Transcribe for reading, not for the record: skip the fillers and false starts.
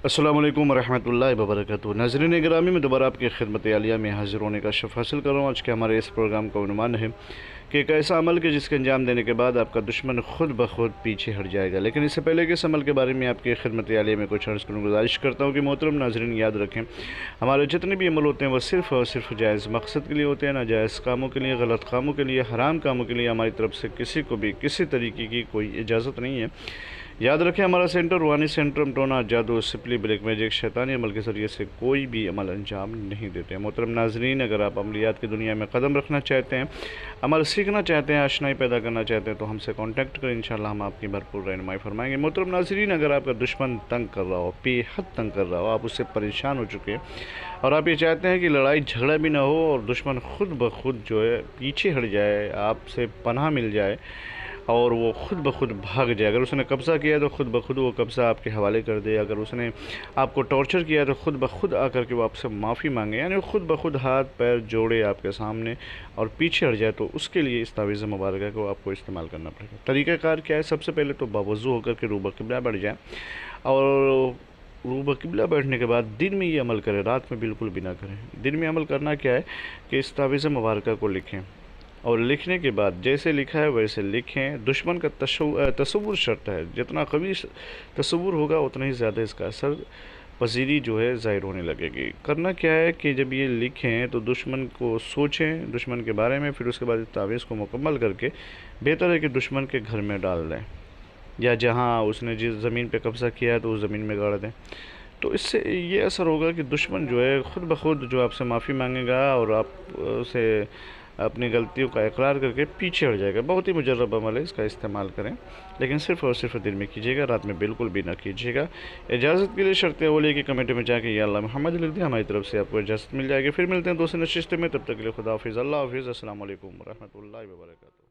अस्सलामु अलैकुम वरहमतुल्लाहि वबरकातुहू। नाज़रीन गिरामी, में दोबारा आपकी खिदमत आलिया में हाज़िर होने का शर्फ़ हासिल कर रहा हूँ। आज के हमारे इस प्रोग्राम का उन्वान है कि एक ऐसा अमल के जिसके अंजाम देने के बाद आपका दुश्मन खुद ब खुद पीछे हट जाएगा। लेकिन इससे पहले कि इस अमल के बारे में आपकी खिदमत आलिया में कुछ अर्ज़ करूँ, गुजारिश करता हूँ कि मोहतरम नाज़रीन याद रखें, हमारे जितने भी अमल होते हैं वो सिर्फ़ और सिर्फ जायज़ मकसद के लिए होते हैं, नाजायज़ कामों के लिए, गलत कामों के लिए, हराम कामों के लिए हमारी तरफ से किसी को भी किसी तरीके की कोई इजाज़त नहीं है। याद रखें, हमारा सेंटर रूहानी सेंटर टोना, जादू, सिपली, ब्लैक मैजिक, शैतानी अमल के ज़रिए से कोई भी अमल अंजाम नहीं देते हैं। मोहतरम नाज़रीन, अगर आप अमलियात की दुनिया में कदम रखना चाहते हैं, अमल सीखना चाहते हैं, आशनाई पैदा करना चाहते हैं, तो हमसे कांटेक्ट करें, इंशाल्लाह हम आपकी भरपूर रहनुमाई फरमाएंगे। मोहतरम नाज़रीन, अगर आपका दुश्मन तंग कर रहा हो, बेहद तंग कर रहा हो, आप उससे परेशान हो चुके हैं और आप ये चाहते हैं कि लड़ाई झगड़ा भी ना हो और दुश्मन खुद ब खुद जो है पीछे हट जाए, आपसे पनाह मिल जाए और वो खुद ब खुद भाग जाए। अगर उसने कब्ज़ा किया तो खुद ब खुद वो कब्ज़ा आपके हवाले कर दे। अगर उसने आपको टॉर्चर किया तो खुद ब खुद आकर के वो आपसे माफ़ी मांगे, यानी वो खुद ब खुद हाथ पैर जोड़े आपके सामने और पीछे हट जाए, तो उसके लिए इस तावीज़ मुबारक को आपको इस्तेमाल करना पड़ेगा। तरीक़ाकार क्या है? सबसे पहले तो बावज़ू होकर के रूबा क़िबला बैठ जाए और रूबा क़िबला बैठने के बाद दिन में ये अमल करें, रात में बिल्कुल भी ना करें। दिन में अमल करना क्या है कि इस तावीज़ मुबारक को लिखें और लिखने के बाद जैसे लिखा है वैसे लिखें। दुश्मन का तसव्वुर शर्त है, जितना कवी तसव्वुर होगा उतना ही ज़्यादा इसका असर पजीरी जो है ज़ाहिर होने लगेगी। करना क्या है कि जब ये लिखें तो दुश्मन को सोचें, दुश्मन के बारे में, फिर उसके बाद इस तावीज़ को मुकम्मल करके बेहतर है कि दुश्मन के घर में डाल दें या जहाँ उसने जिस ज़मीन पे कब्ज़ा किया है तो उस ज़मीन में गाड़ दें। तो इससे ये असर होगा कि दुश्मन जो है खुद ब खुद जो आपसे माफ़ी मांगेगा और आप उसे अपनी गलतियों का इकरार करके पीछे हट जाएगा। बहुत ही मुजर्रब अमल है, इसका इस्तेमाल करें, लेकिन सिर्फ़ और सिर्फ दिन में कीजिएगा, रात में बिल्कुल भी ना कीजिएगा। इजाज़त के लिए शर्तें वो लेके कमेंट में जाके या अल्लाह मोहम्मद लिख दें, हमारी तरफ से आपको इजाज़त मिल जाएगी। फिर मिलते हैं दूसरे नशिस्त में, तब तक के लिए खुदा हाफिज़, अल्लाह हाफिज़, अस्सलाम वालेकुम रहमतुल्लाहि व बरकातुहू।